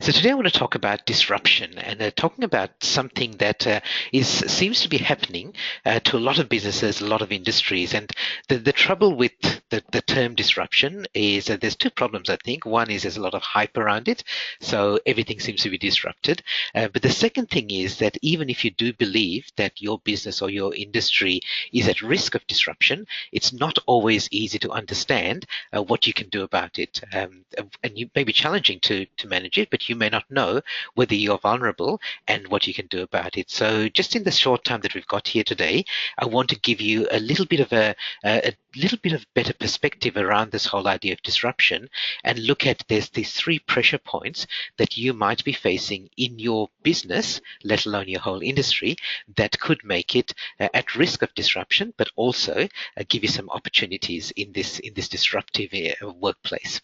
So today I want to talk about disruption and talking about something that seems to be happening to a lot of businesses, a lot of industries. And the trouble with the term disruption is that there's two problems, I think. One is there's a lot of hype around it, so everything seems to be disrupted. But the second thing is that even if you do believe that your business or your industry is at risk of disruption, it's not always easy to understand what you can do about it. And you may be challenging to manage it, but you may not know whether you're vulnerable and what you can do about it. So just in the short time that we've got here today, I want to give you a little bit of a little bit of better perspective around this whole idea of disruption and look at there's these three pressure points that you might be facing in your business, let alone your whole industry, that could make it at risk of disruption, but also give you some opportunities in this disruptive workplace.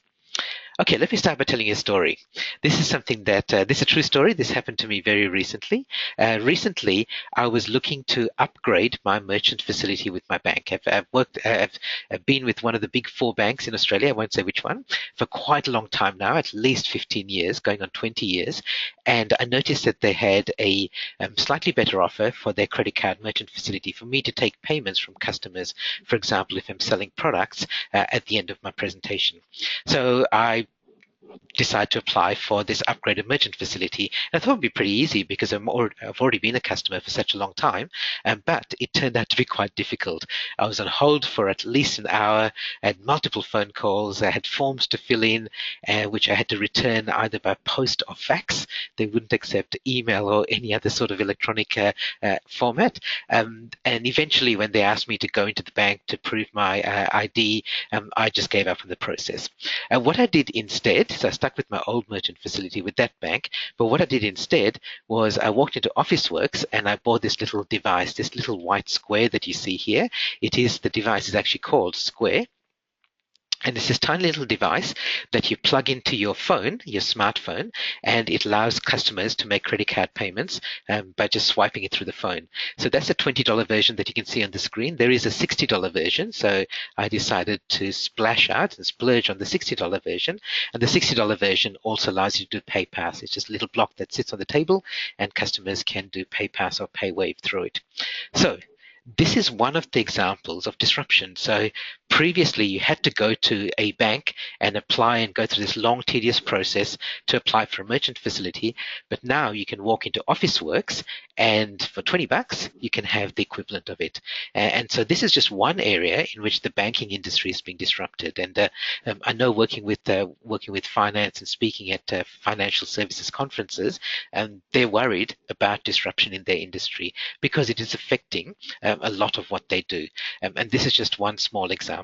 Okay, let me start by telling you a story. This is something that this is a true story. This happened to me very recently. Recently, I was looking to upgrade my merchant facility with my bank. I've been with one of the big four banks in Australia. I won't say which one for quite a long time now, at least 15 years, going on 20 years. And I noticed that they had a slightly better offer for their credit card merchant facility for me to take payments from customers. For example, if I'm selling products at the end of my presentation. So I decide to apply for this upgraded merchant facility. And I thought it would be pretty easy because I've already been a customer for such a long time, but it turned out to be quite difficult. I was on hold for at least an hour. I had multiple phone calls. I had forms to fill in, which I had to return either by post or fax. They wouldn't accept email or any other sort of electronic format. And eventually, when they asked me to go into the bank to prove my ID, I just gave up on the process. What I did instead, so I stuck with my old merchant facility with that bank, but what I did instead was I walked into Officeworks and I bought this little device, this little white square that you see here. The device is actually called Square. And it's this tiny little device that you plug into your phone, your smartphone, and it allows customers to make credit card payments by just swiping it through the phone. So that's a $20 version that you can see on the screen. There is a $60 version, so I decided to splash out and splurge on the $60 version. And the $60 version also allows you to do PayPass. It's just a little block that sits on the table, and customers can do PayPass or PayWave through it. So this is one of the examples of disruption. So previously, you had to go to a bank and apply and go through this long, tedious process to apply for a merchant facility. But now you can walk into Officeworks and for $20, you can have the equivalent of it. And so this is just one area in which the banking industry is being disrupted. And I know working with finance and speaking at financial services conferences, they're worried about disruption in their industry because it is affecting a lot of what they do. And this is just one small example.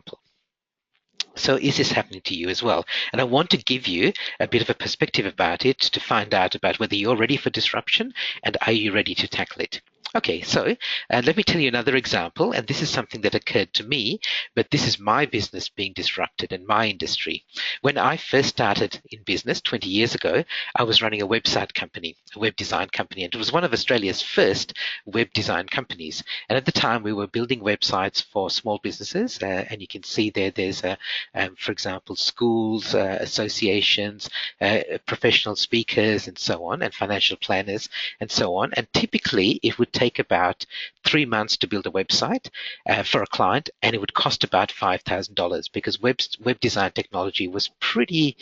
So is this happening to you as well? And I want to give you a bit of a perspective about it to find out about whether you're ready for disruption and are you ready to tackle it. Okay, so let me tell you another example, and this is something that occurred to me, but this is my business being disrupted in my industry. When I first started in business 20 years ago, I was running a website company, a web design company, and it was one of Australia's first web design companies. And at the time, we were building websites for small businesses, and you can see there's, for example, schools, associations, professional speakers, and so on, and financial planners, and so on. And typically, it would take about 3 months to build a website for a client, and it would cost about $5,000 because web design technology was pretty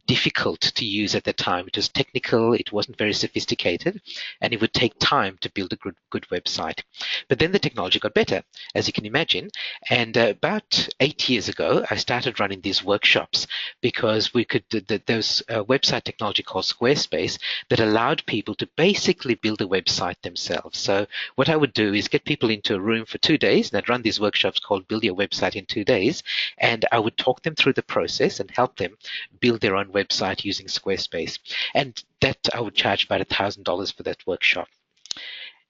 difficult to use at the time. It was technical, it wasn't very sophisticated, and it would take time to build a good website. But then the technology got better, as you can imagine. And about 8 years ago, I started running these workshops because we could, there was a website technology called Squarespace that allowed people to basically build a website themselves. So what I would do is get people into a room for 2 days, and I'd run these workshops called Build Your Website in 2 days, and I would talk them through the process and help them build their own website using Squarespace. And that I would charge about $1,000 for that workshop.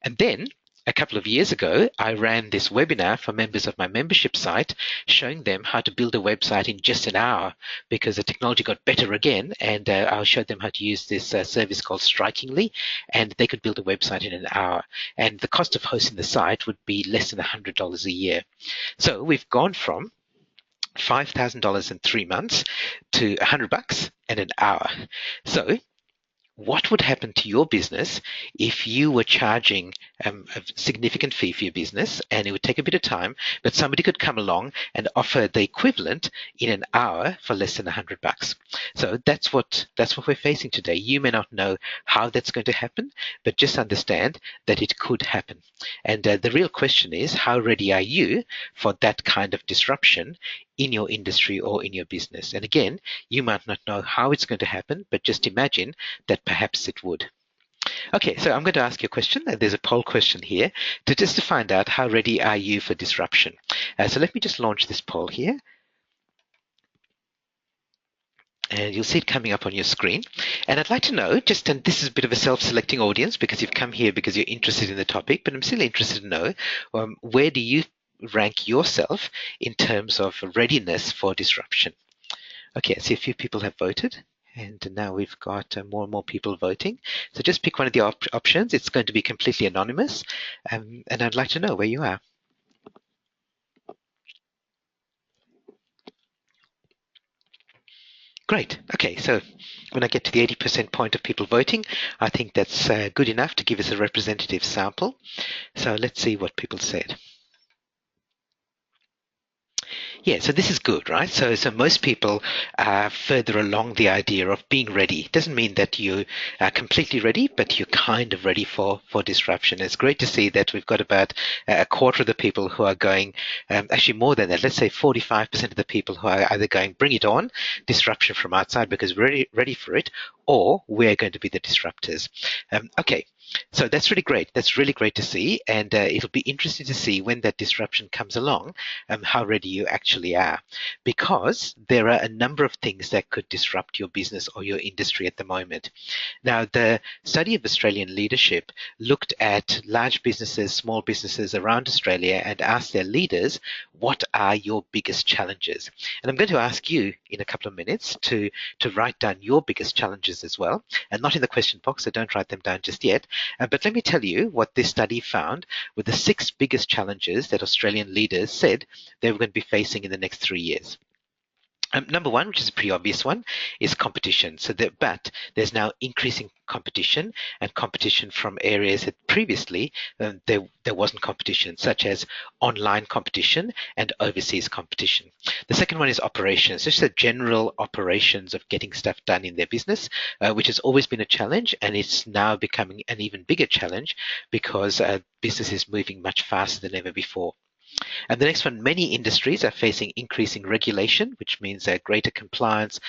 And then a couple of years ago, I ran this webinar for members of my membership site, showing them how to build a website in just an hour because the technology got better again. And I showed them how to use this service called Strikingly, and they could build a website in an hour. And the cost of hosting the site would be less than $100 a year. So we've gone from $5,000 in 3 months to $100 in an hour. So what would happen to your business if you were charging a significant fee for your business, and it would take a bit of time, but somebody could come along and offer the equivalent in an hour for less than $100. So that's what we're facing today. You may not know how that's going to happen, but just understand that it could happen. And the real question is, how ready are you for that kind of disruption in your industry or in your business? And again, you might not know how it's going to happen, but just imagine that perhaps it would. Okay, so I'm going to ask you a question. There's a poll question here to find out how ready are you for disruption. So let me just launch this poll here. And you'll see it coming up on your screen. And I'd like to know, and this is a bit of a self-selecting audience because you've come here because you're interested in the topic, but I'm still interested to know, where do you rank yourself in terms of readiness for disruption? Okay, I see a few people have voted. And now we've got more and more people voting. So just pick one of the options. It's going to be completely anonymous. And I'd like to know where you are. Great. Okay, so when I get to the 80% point of people voting, I think that's good enough to give us a representative sample. So let's see what people said. Yeah, so this is good, right? So most people are further along the idea of being ready. It doesn't mean that you are completely ready, but you're kind of ready for disruption. It's great to see that we've got about a quarter of the people who are going, actually more than that, let's say 45% of the people who are either going, bring it on, disruption from outside because we're ready for it, or we're going to be the disruptors. Okay. So that's really great. That's really great to see. And it'll be interesting to see when that disruption comes along, how ready you actually are. Because there are a number of things that could disrupt your business or your industry at the moment. Now, the study of Australian leadership looked at large businesses, small businesses around Australia and asked their leaders, what are your biggest challenges? And I'm going to ask you in a couple of minutes to write down your biggest challenges as well. And not in the question box, so don't write them down just yet. But let me tell you what this study found were the 6 biggest challenges that Australian leaders said they were going to be facing in the next 3 years. Number one, which is a pretty obvious one, is competition. But there's now increasing competition, and competition from areas that previously there wasn't competition, such as online competition and overseas competition. The second one is operations, just the general operations of getting stuff done in their business, which has always been a challenge, and it's now becoming an even bigger challenge because business is moving much faster than ever before. And the next one, many industries are facing increasing regulation, which means greater compliance,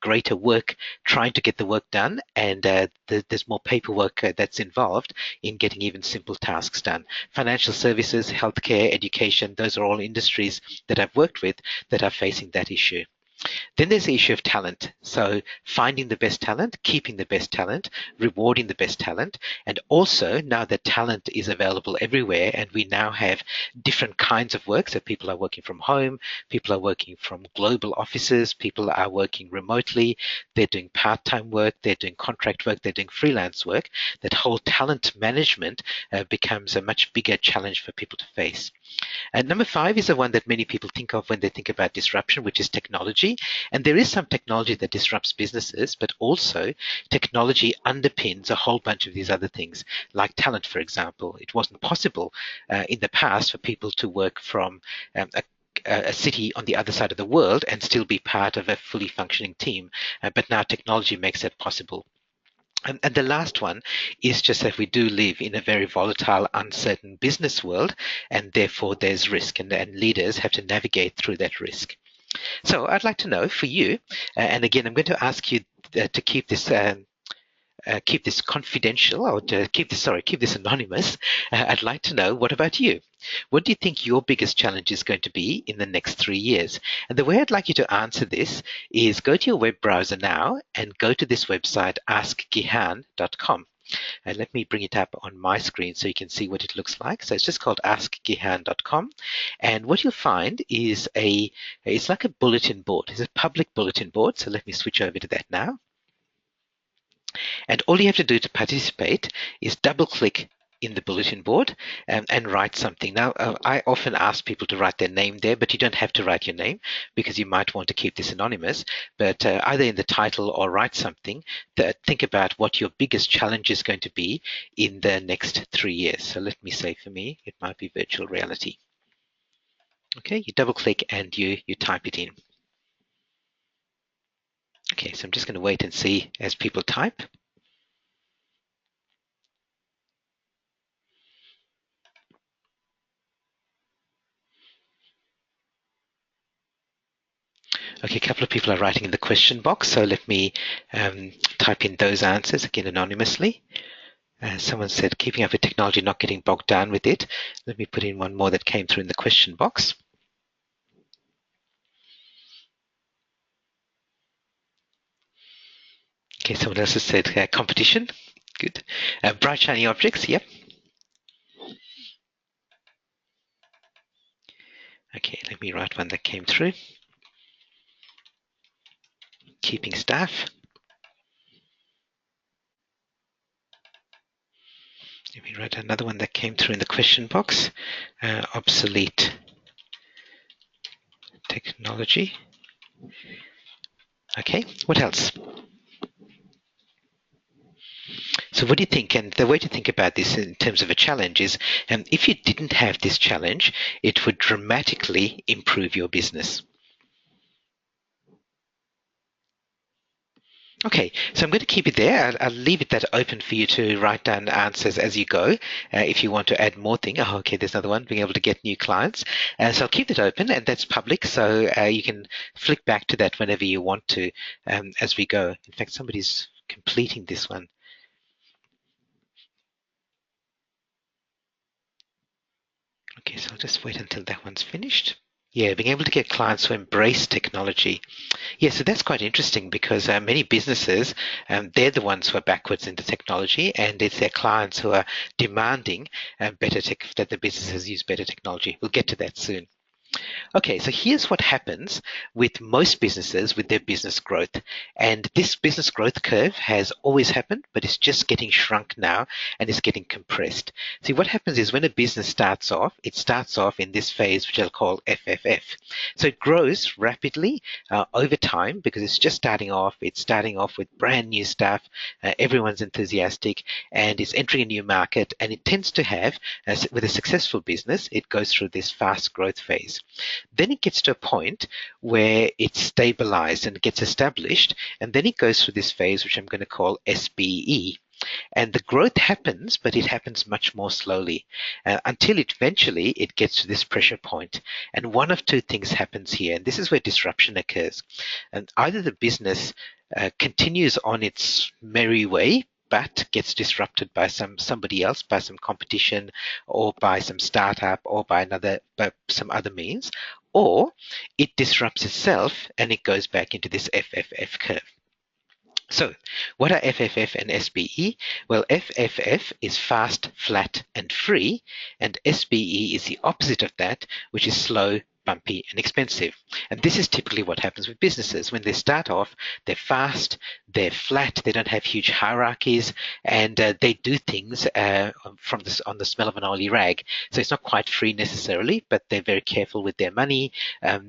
greater work, trying to get the work done, and there's more paperwork that's involved in getting even simple tasks done. Financial services, healthcare, education, those are all industries that I've worked with that are facing that issue. Then there's the issue of talent. So finding the best talent, keeping the best talent, rewarding the best talent, and also now that talent is available everywhere and we now have different kinds of work. So people are working from home, people are working from global offices, people are working remotely, they're doing part-time work, they're doing contract work, they're doing freelance work. That whole talent management becomes a much bigger challenge for people to face. And number 5 is the one that many people think of when they think about disruption, which is technology. And there is some technology that disrupts businesses, but also technology underpins a whole bunch of these other things, like talent, for example. It wasn't possible in the past for people to work from a city on the other side of the world and still be part of a fully functioning team. But now technology makes that possible. And the last one is just that we do live in a very volatile, uncertain business world, and therefore there's risk, and leaders have to navigate through that risk. So I'd like to know for you, and again, I'm going to ask you to keep this confidential, or to keep this anonymous. I'd like to know, what about you? What do you think your biggest challenge is going to be in the next 3 years? And the way I'd like you to answer this is go to your web browser now and go to this website, askgihan.com. And let me bring it up on my screen so you can see what it looks like. So it's just called askgihan.com. And what you'll find is it's like a bulletin board. It's a public bulletin board. So let me switch over to that now. And all you have to do to participate is double click in the bulletin board and write something. Now, I often ask people to write their name there, but you don't have to write your name because you might want to keep this anonymous. But either in the title or write something that think about what your biggest challenge is going to be in the next 3 years. So let me say for me, it might be virtual reality. Okay, you double click and you type it in. Okay, so I'm just going to wait and see as people type. Okay, a couple of people are writing in the question box, so let me type in those answers again anonymously. Someone said, keeping up with technology, not getting bogged down with it. Let me put in one more that came through in the question box. Okay, someone else has said competition. Good. Bright shiny objects, yep. Okay, let me write one that came through. Keeping staff. Let me write another one that came through in the question box. Obsolete technology. Okay, what else? So what do you think? And the way to think about this in terms of a challenge is if you didn't have this challenge, it would dramatically improve your business. Okay, so I'm going to keep it there. I'll leave it that open for you to write down answers as you go. If you want to add more things, oh, okay, there's another one, being able to get new clients. So I'll keep it open, and that's public, so you can flick back to that whenever you want to as we go. In fact, somebody's completing this one. Okay, so I'll just wait until that one's finished. Yeah, being able to get clients who embrace technology. Yeah, so that's quite interesting because many businesses, they're the ones who are backwards into technology, and it's their clients who are demanding that the businesses use better technology. We'll get to that soon. Okay, so here's what happens with most businesses with their business growth. And this business growth curve has always happened, but it's just getting shrunk now and it's getting compressed. See, what happens is when a business starts off, it starts off in this phase, which I'll call FFF. So it grows rapidly over time because it's just starting off. It's starting off with brand new stuff. Everyone's enthusiastic and it's entering a new market. And it tends to have, with a successful business, it goes through this fast growth phase. Then it gets to a point where it's stabilized and gets established, and then it goes through this phase, which I'm going to call SBE. And the growth happens, but it happens much more slowly until eventually it gets to this pressure point. And one of two things happens here, and this is where disruption occurs. And either the business continues on its merry way, but gets disrupted by somebody else, by some competition, or by some startup, or by some other means, or it disrupts itself and it goes back into this FFF curve. So, what are FFF and SBE? Well, FFF is fast, flat, and free, and SBE is the opposite of that, which is slow, bumpy, and expensive. And this is typically what happens with businesses. When they start off, they're fast, they're flat, they don't have huge hierarchies, and they do things on the smell of an oily rag. So it's not quite free necessarily, but they're very careful with their money.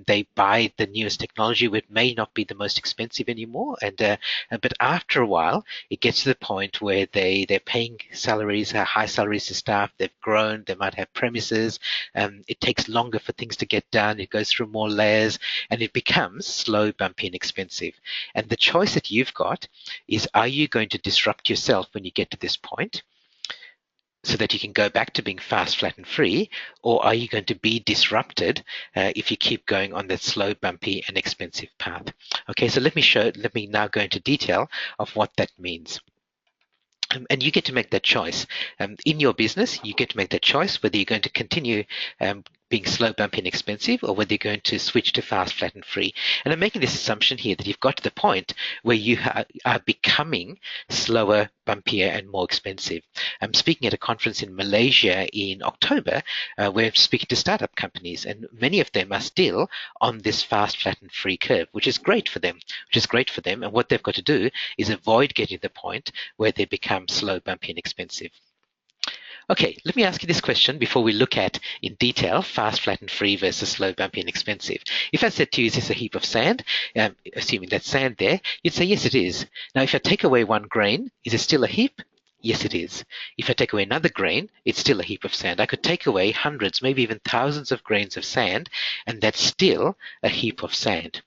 They buy the newest technology, which may not be the most expensive anymore, but after a while, it gets to the point where they're paying salaries, high salaries to staff. They've grown. They might have premises. It takes longer for things to get done. It goes through more layers, and it becomes slow, bumpy, and expensive. And the choice that you've got is: are you going to disrupt yourself when you get to this point, so that you can go back to being fast, flat, and free, or are you going to be disrupted if you keep going on that slow, bumpy, and expensive path? Okay, so let me now go into detail of what that means. And you get to make that choice. In your business, you get to make that choice whether you're going to continue being slow, bumpy, and expensive, or whether you're going to switch to fast, flat, and free. And I'm making this assumption here that you've got to the point where you are becoming slower, bumpier, and more expensive. I'm speaking at a conference in Malaysia in October where I'm speaking to startup companies, and many of them are still on this fast, flat, and free curve, which is great for them. And what they've got to do is avoid getting to the point where they become slow, bumpy, and expensive. Okay, let me ask you this question before we look at in detail fast, flat, and free versus slow, bumpy, and expensive. If I said to you, is this a heap of sand? Assuming that's sand there, you'd say, yes, it is. Now, if I take away one grain, is it still a heap? Yes, it is. If I take away another grain, it's still a heap of sand. I could take away hundreds, maybe even thousands of grains of sand, and that's still a heap of sand.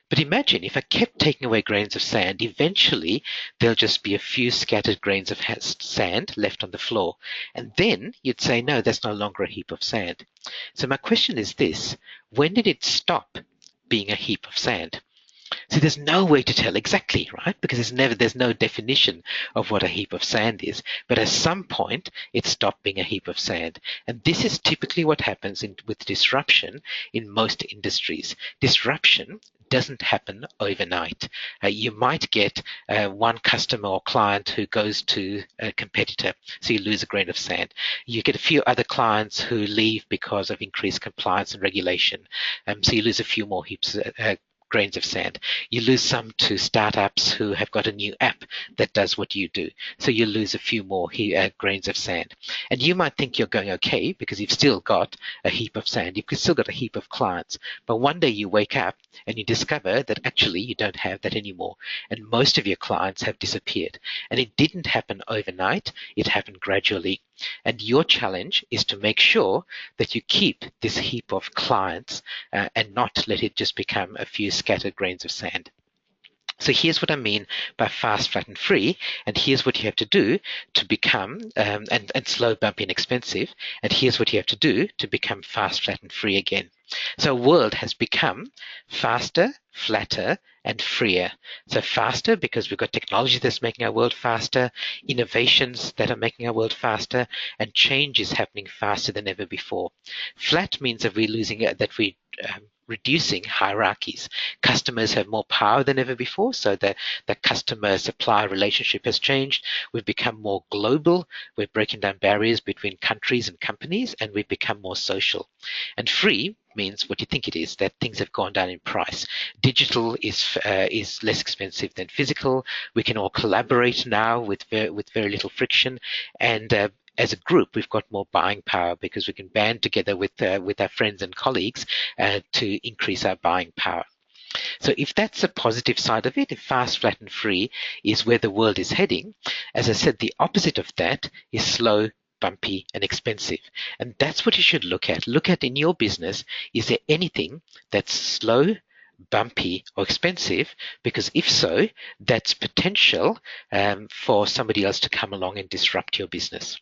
But imagine if I kept taking away grains of sand, eventually there'll just be a few scattered grains of sand left on the floor. And then you'd say, no, that's no longer a heap of sand. So my question is this: when did it stop being a heap of sand? See, there's no way to tell exactly, right? Because there's no definition of what a heap of sand is. But at some point, it stopped being a heap of sand. And this is typically what happens with disruption in most industries. Disruption doesn't happen overnight. You might get one customer or client who goes to a competitor, so you lose a grain of sand. You get a few other clients who leave because of increased compliance and regulation, so you lose a few more grains of sand. You lose some to startups who have got a new app that does what you do. So you lose a few more grains of sand. And you might think you're going okay because you've still got a heap of sand. You've still got a heap of clients. But one day you wake up and you discover that actually you don't have that anymore. And most of your clients have disappeared. And it didn't happen overnight. It happened gradually. And your challenge is to make sure that you keep this heap of clients and not let it just become a few scattered grains of sand. So here's what I mean by fast, flat, and free, and here's what you have to do to become, and slow, bumpy, and expensive, and here's what you have to do to become fast, flat, and free again. So our world has become faster, flatter, and freer. So faster because we've got technology that's making our world faster, innovations that are making our world faster, and change is happening faster than ever before. Flat means that we're reducing hierarchies. Customers have more power than ever before, so the customer-supplier relationship has changed. We've become more global. We're breaking down barriers between countries and companies, and we've become more social. And free means what you think it is, that things have gone down in price. Digital is less expensive than physical. We can all collaborate now with very little friction, and as a group, we've got more buying power because we can band together with our friends and colleagues to increase our buying power. So if that's the positive side of it, if fast, flat, and free is where the world is heading, as I said, the opposite of that is slow, bumpy, and expensive. And that's what you should look at. Look at in your business, is there anything that's slow, bumpy, or expensive? Because if so, that's potential for somebody else to come along and disrupt your business.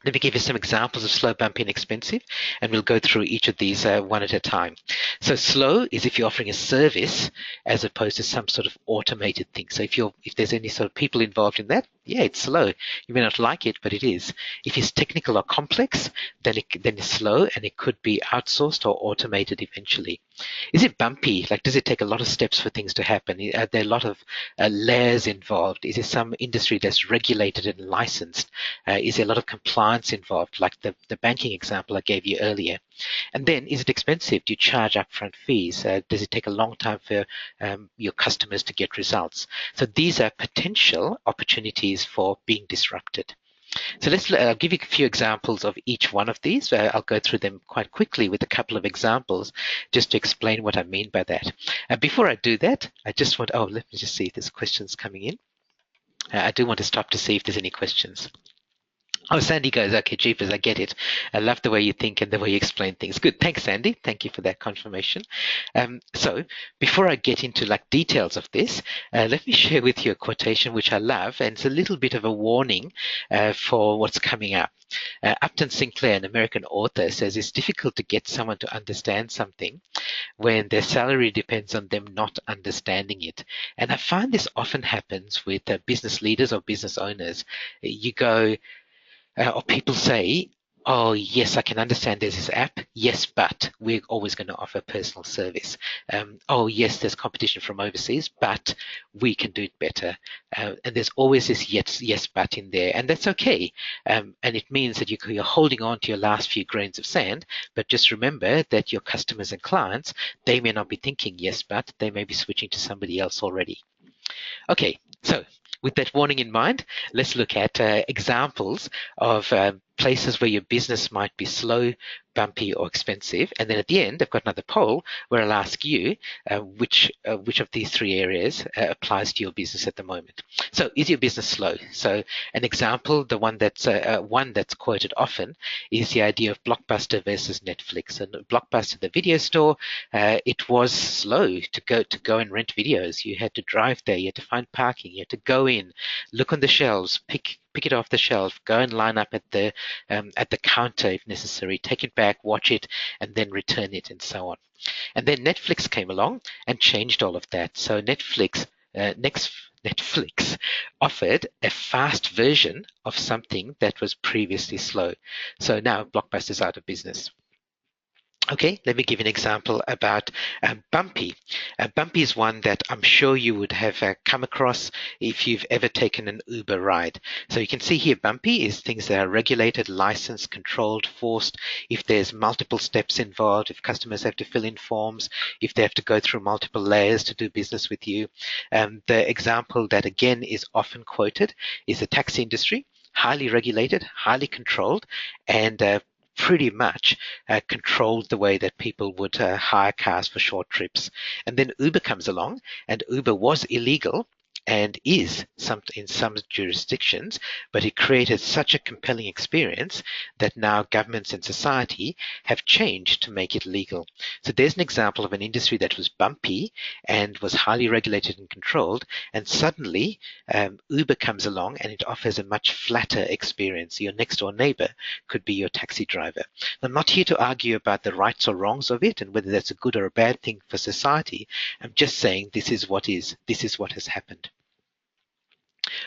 Let me give you some examples of slow, bumpy, and expensive, and we'll go through each of these one at a time. So slow is if you're offering a service as opposed to some sort of automated thing. So if there's any sort of people involved in that, yeah, it's slow. You may not like it, but it is. If it's technical or complex, then it's slow, and it could be outsourced or automated eventually. Is it bumpy? Like, does it take a lot of steps for things to happen? Are there a lot of layers involved? Is it some industry that's regulated and licensed? Is there a lot of compliance involved, like the banking example I gave you earlier? And then, is it expensive? Do you charge upfront fees? Does it take a long time for your customers to get results? So these are potential opportunities for being disrupted. So I'll give you a few examples of each one of these. I'll go through them quite quickly with a couple of examples just to explain what I mean by that. Before I do that, I just want, let me just see if there's questions coming in. I do want to stop to see if there's any questions. Oh, Sandy goes, okay, jeepers, I get it. I love the way you think and the way you explain things. Good. Thanks, Sandy. Thank you for that confirmation. So before I get into details of this, let me share with you a quotation which I love, and it's a little bit of a warning for what's coming up. Upton Sinclair, an American author, says it's difficult to get someone to understand something when their salary depends on them not understanding it. And I find this often happens with business leaders or business owners. You go, or people say, oh, yes, I can understand there's this app. Yes, but we're always going to offer personal service. Oh, yes, there's competition from overseas, but we can do it better. And there's always this yes, but in there. And that's okay. And it means that you're holding on to your last few grains of sand. But just remember that your customers and clients, they may not be thinking yes, but they may be switching to somebody else already. Okay, so With that warning in mind, let's look at examples of places where your business might be slow, bumpy, or expensive. And then at the end, I've got another poll where I'll ask you which of these three areas applies to your business at the moment. So, is your business slow? So, an example, the one that's quoted often, is the idea of Blockbuster versus Netflix. And Blockbuster, the video store, it was slow to go and rent videos. You had to drive there, you had to find parking, you had to go in, look on the shelves, pick it off the shelf, go and line up at the counter if necessary, take it back, watch it, and then return it, and so on. And then Netflix came along and changed all of that. So Netflix offered a fast version of something that was previously slow. So now Blockbuster's out of business. Okay, let me give you an example about Bumpy. Bumpy is one that I'm sure you would have come across if you've ever taken an Uber ride. So you can see here Bumpy is things that are regulated, licensed, controlled, forced, if there's multiple steps involved, if customers have to fill in forms, if they have to go through multiple layers to do business with you. The example that again is often quoted is the taxi industry, highly regulated, highly controlled, and pretty much controlled the way that people would hire cars for short trips. And then Uber comes along, and Uber was illegal and is in some jurisdictions, but it created such a compelling experience that now governments and society have changed to make it legal. So there's an example of an industry that was bumpy and was highly regulated and controlled, and suddenly Uber comes along and it offers a much flatter experience. Your next door neighbor could be your taxi driver. I'm not here to argue about the rights or wrongs of it and whether that's a good or a bad thing for society. I'm just saying this is what has happened.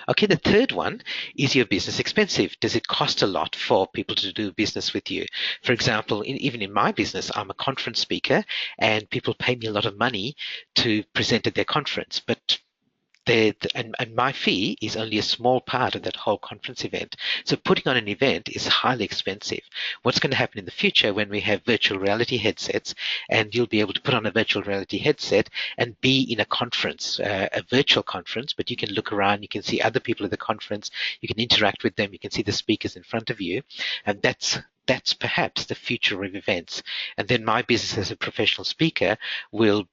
Okay, the third one, is your business expensive? Does it cost a lot for people to do business with you? For example, even in my business, I'm a conference speaker and people pay me a lot of money to present at their conference, but and my fee is only a small part of that whole conference event. So putting on an event is highly expensive. What's going to happen in the future when we have virtual reality headsets, and you'll be able to put on a virtual reality headset and be in a conference, a virtual conference, but you can look around, you can see other people at the conference, you can interact with them, you can see the speakers in front of you, and that's perhaps the future of events. And then my business as a professional speaker will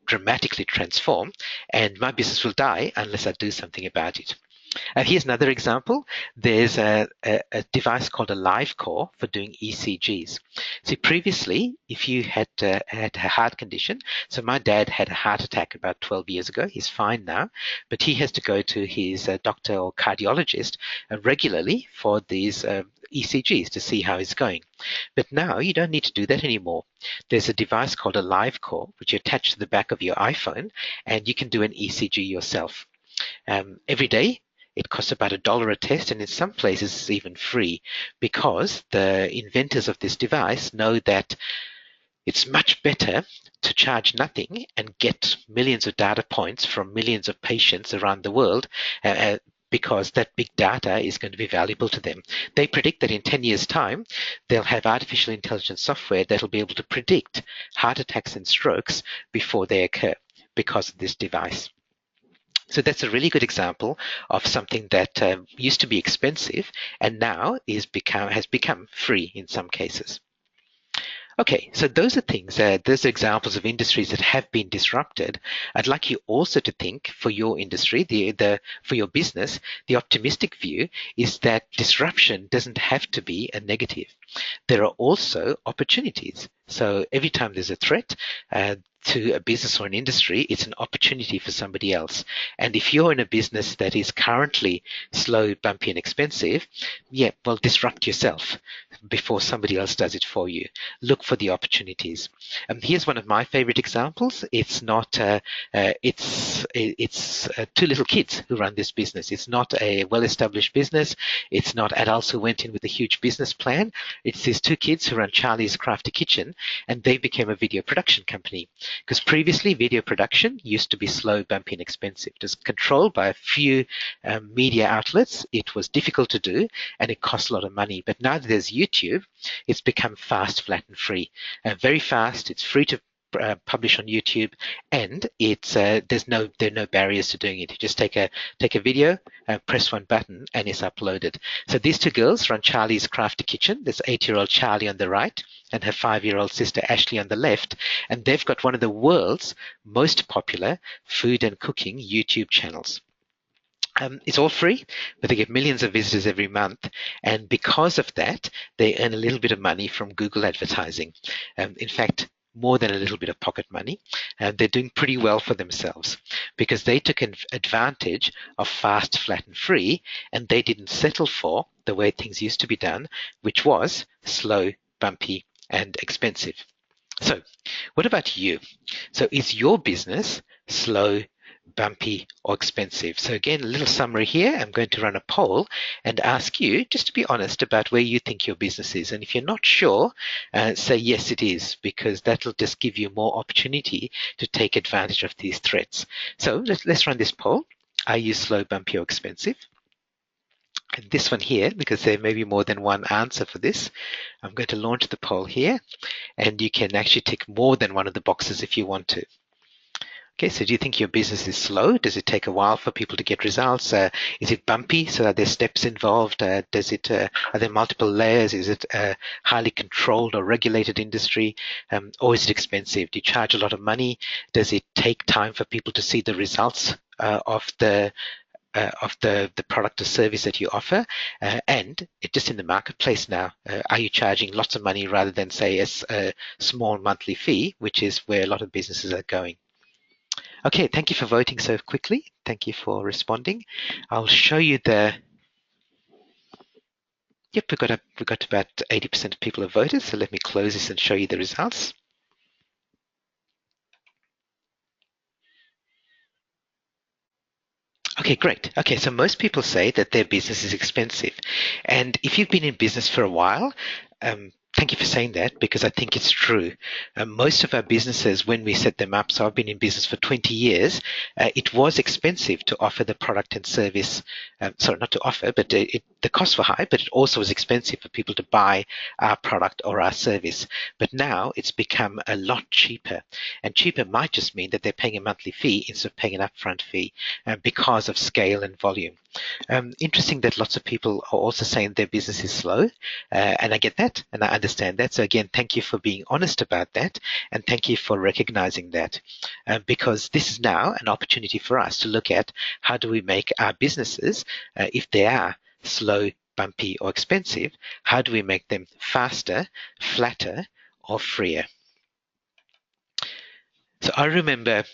dramatically transform, and my business will die unless I do something about it. Here's another example. There's a device called a live core for doing ECGs. See, previously, if you had a heart condition, so my dad had a heart attack about 12 years ago. He's fine now, but he has to go to his doctor or cardiologist regularly for these ECGs to see how he's going. But now you don't need to do that anymore. There's a device called a live core, which you attach to the back of your iPhone, and you can do an ECG yourself. Every day, it costs about $1 a test, and in some places it's even free, because the inventors of this device know that it's much better to charge nothing and get millions of data points from millions of patients around the world, because that big data is going to be valuable to them. They predict that in 10 years' time, they'll have artificial intelligence software that'll be able to predict heart attacks and strokes before they occur because of this device. So that's a really good example of something that used to be expensive and now has become free in some cases. Okay, so those are things, those are examples of industries that have been disrupted. I'd like you also to think for your industry, for your business, the optimistic view is that disruption doesn't have to be a negative. There are also opportunities. So every time there's a threat to a business or an industry, it's an opportunity for somebody else. And if you're in a business that is currently slow, bumpy, and expensive, disrupt yourself before somebody else does it for you. Look for the opportunities. Here's one of my favorite examples. It's not. It's two little kids who run this business. It's not a well-established business. It's not adults who went in with a huge business plan. It's these two kids who run Charlie's Crafty Kitchen, and they became a video production company. Because previously, video production used to be slow, bumpy, and expensive. It was controlled by a few media outlets. It was difficult to do, and it cost a lot of money. But now that there's YouTube, it's become fast, flat, and free. Very fast. It's free to publish on YouTube, and there are no barriers to doing it. You just take a video, press one button, and it's uploaded. So these two girls run Charlie's Crafty Kitchen. There's 8-year-old Charlie on the right and her 5-year-old sister Ashley on the left, and they've got one of the world's most popular food and cooking YouTube channels. It's all free, but they get millions of visitors every month. And because of that, they earn a little bit of money from Google advertising. In fact, more than a little bit of pocket money. They're doing pretty well for themselves because they took advantage of fast, flat, and free, and they didn't settle for the way things used to be done, which was slow, bumpy, and expensive. So, what about you? So, is your business slow, bumpy, or expensive? So again, a little summary here. I'm going to run a poll and ask you just to be honest about where you think your business is. And if you're not sure, say yes it is, because that'll just give you more opportunity to take advantage of these threats. So let's run this poll. Are you slow, bumpy, or expensive? And this one here, because there may be more than one answer for this, I'm going to launch the poll here, and you can actually tick more than one of the boxes if you want to. Okay, so do you think your business is slow? Does it take a while for people to get results? Is it bumpy? So are there steps involved? Are there multiple layers? Is it a highly controlled or regulated industry? Or is it expensive? Do you charge a lot of money? Does it take time for people to see the results of the product or service that you offer? And just in the marketplace now, are you charging lots of money rather than, say, a small monthly fee, which is where a lot of businesses are going? Okay, thank you for voting so quickly. Thank you for responding. I'll show you the. Yep, we've got about 80% of people have voted. So let me close this and show you the results. Okay, great. Okay, so most people say that their business is expensive. And if you've been in business for a while, thank you for saying that, because I think it's true. Most of our businesses, when we set them up, so I've been in business for 20 years, it was expensive to offer the product and service. Sorry, not to offer, but the costs were high, but it also was expensive for people to buy our product or our service. But now it's become a lot cheaper. And cheaper might just mean that they're paying a monthly fee instead of paying an upfront fee because of scale and volume. Interesting that lots of people are also saying their business is slow, and I get that, and I understand that. So again, thank you for being honest about that, and thank you for recognizing that, because this is now an opportunity for us to look at how do we make our businesses, if they are slow, bumpy, or expensive, how do we make them faster, flatter, or freer? So I remember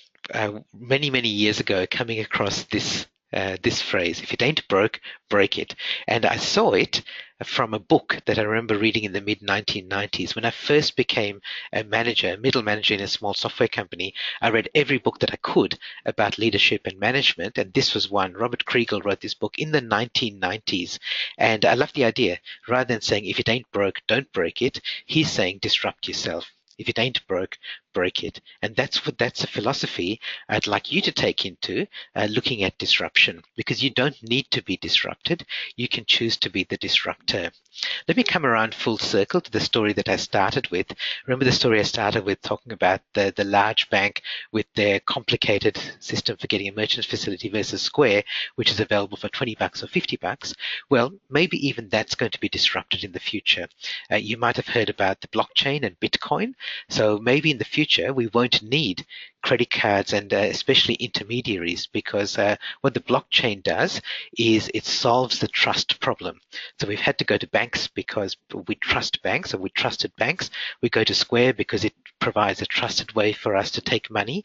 many, many years ago coming across this phrase, if it ain't broke, break it. And I saw it from a book that I remember reading in the mid-1990s. When I first became a middle manager in a small software company, I read every book that I could about leadership and management, and this was one. Robert Kriegel wrote this book in the 1990s, and I love the idea. Rather than saying, if it ain't broke, don't break it, he's saying, disrupt yourself. If it ain't broke, break it. And that's a philosophy I'd like you to take into looking at disruption, because you don't need to be disrupted. You can choose to be the disruptor. Let me come around full circle to the story that I started with. Remember the story I started with, talking about the large bank with their complicated system for getting a merchant facility versus Square, which is available for $20 or $50. Well, maybe even that's going to be disrupted in the future. You might have heard about the blockchain and Bitcoin. So maybe in the future, we won't need credit cards and especially intermediaries, because what the blockchain does is it solves the trust problem. So we've had to go to banks because we trust banks, or we trusted banks. We go to Square because it provides a trusted way for us to take money.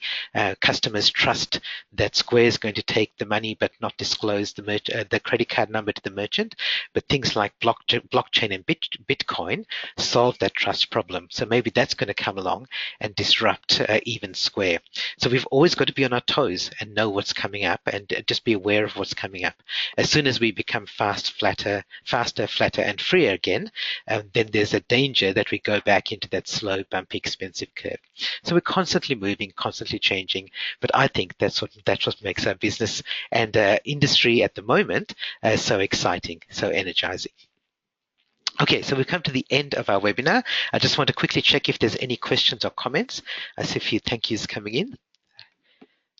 Customers trust that Square is going to take the money but not disclose the credit card number to the merchant. But things like blockchain and Bitcoin solve that trust problem. So maybe that's going to come along and disrupt even Square. So we've always got to be on our toes and know what's coming up, and just be aware of what's coming up. As soon as we become faster, flatter, and freer again, then there's a danger that we go back into that slow, bumpy, expensive curve. So we're constantly moving, constantly changing, but I think that's what makes our business and industry at the moment so exciting, so energizing. Okay, so we've come to the end of our webinar. I just want to quickly check if there's any questions or comments. I see a few thank yous coming in.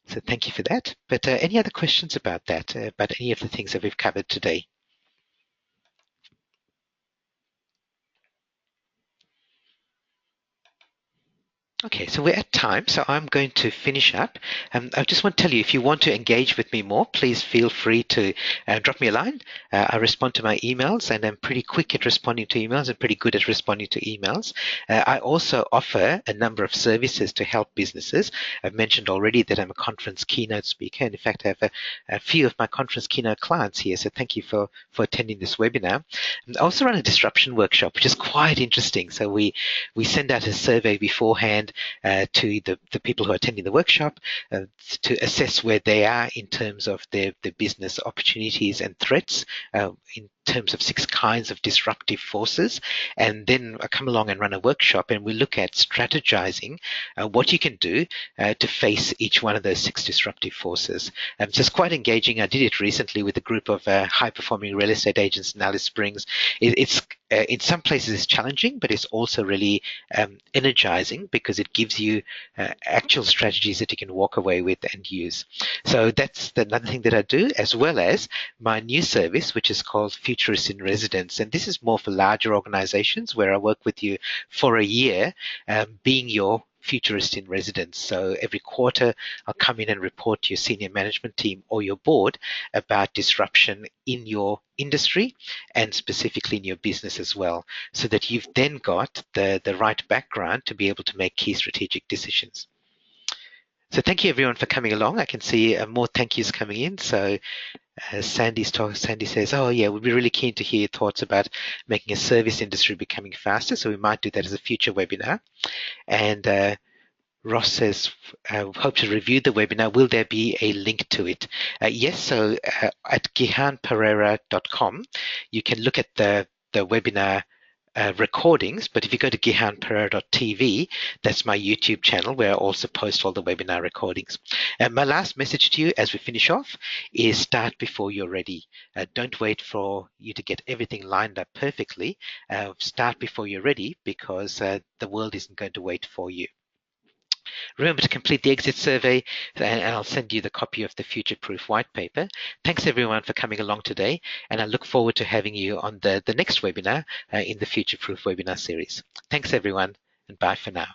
So thank you for that. But any other questions about that, about any of the things that we've covered today? Okay, so we're at time, so I'm going to finish up. I just want to tell you, if you want to engage with me more, please feel free to drop me a line. I respond to my emails, and I'm pretty quick at responding to emails and pretty good at responding to emails. I also offer a number of services to help businesses. I've mentioned already that I'm a conference keynote speaker, and in fact, I have a few of my conference keynote clients here, so thank you for attending this webinar. I also run a disruption workshop, which is quite interesting. So we send out a survey beforehand to the people who are attending the workshop to assess where they are in terms of their business opportunities and threats in terms of 6 kinds of disruptive forces. And then I come along and run a workshop, and we look at strategizing what you can do to face each one of those 6 disruptive forces. So it's quite engaging. I did it recently with a group of high-performing real estate agents in Alice Springs. It's in some places it's challenging, but it's also really energizing because it gives you actual strategies that you can walk away with and use. So that's another thing that I do, as well as my new service, which is called Futurists in Residence. And this is more for larger organizations where I work with you for a year, being your futurist in residence. So every quarter, I'll come in and report to your senior management team or your board about disruption in your industry and specifically in your business as well, so that you've then got the right background to be able to make key strategic decisions. So thank you everyone for coming along. I can see more thank yous coming in. So Sandy says, oh yeah, we'd be really keen to hear your thoughts about making a service industry becoming faster. So we might do that as a future webinar. And Ross says, hope to review the webinar. Will there be a link to it? Yes, so at gihanpereira.com, you can look at the webinar recordings, but if you go to gihanpereira.tv, that's my YouTube channel where I also post all the webinar recordings. My last message to you as we finish off is start before you're ready. Don't wait for you to get everything lined up perfectly. Start before you're ready, because the world isn't going to wait for you. Remember to complete the exit survey, and I'll send you the copy of the future-proof white paper. Thanks everyone for coming along today, and I look forward to having you on the next webinar in the future-proof webinar series. Thanks everyone, and bye for now.